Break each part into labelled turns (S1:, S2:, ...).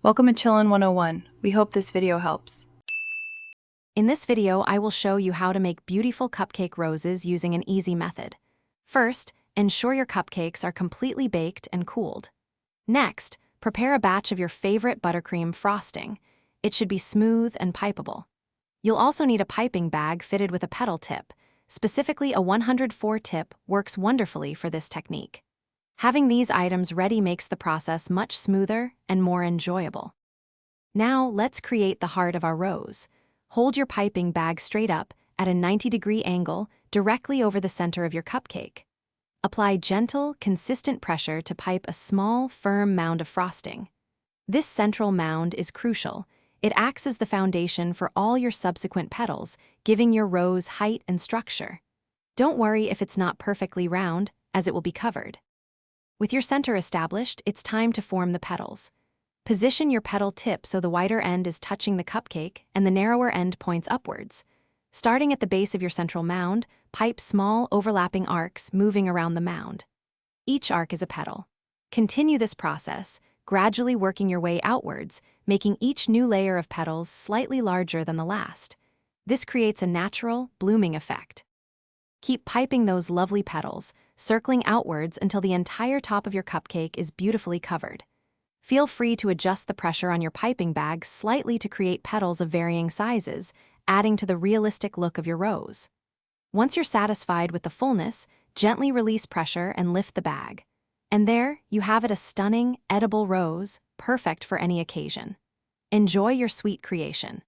S1: Welcome to Chillin' 101. We hope this video helps.
S2: In this video, I will show you how to make beautiful cupcake roses using an easy method. First, ensure your cupcakes are completely baked and cooled. Next, prepare a batch of your favorite buttercream frosting. It should be smooth and pipeable. You'll also need a piping bag fitted with a petal tip. Specifically, a 104 tip works wonderfully for this technique. Having these items ready makes the process much smoother and more enjoyable. Now, let's create the heart of our rose. Hold your piping bag straight up at a 90-degree angle directly over the center of your cupcake. Apply gentle, consistent pressure to pipe a small, firm mound of frosting. This central mound is crucial. It acts as the foundation for all your subsequent petals, giving your rose height and structure. Don't worry if it's not perfectly round, as it will be covered. With your center established, it's time to form the petals. Position your petal tip so the wider end is touching the cupcake and the narrower end points upwards. Starting at the base of your central mound, pipe small, overlapping arcs moving around the mound. Each arc is a petal. Continue this process, gradually working your way outwards, making each new layer of petals slightly larger than the last. This creates a natural, blooming effect. Keep piping those lovely petals, circling outwards until the entire top of your cupcake is beautifully covered. Feel free to adjust the pressure on your piping bag slightly to create petals of varying sizes, adding to the realistic look of your rose. Once you're satisfied with the fullness, gently release pressure and lift the bag. And there, you have it, a stunning, edible rose, perfect for any occasion. Enjoy your sweet creation.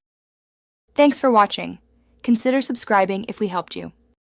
S3: Thanks for watching. Consider subscribing if we helped you.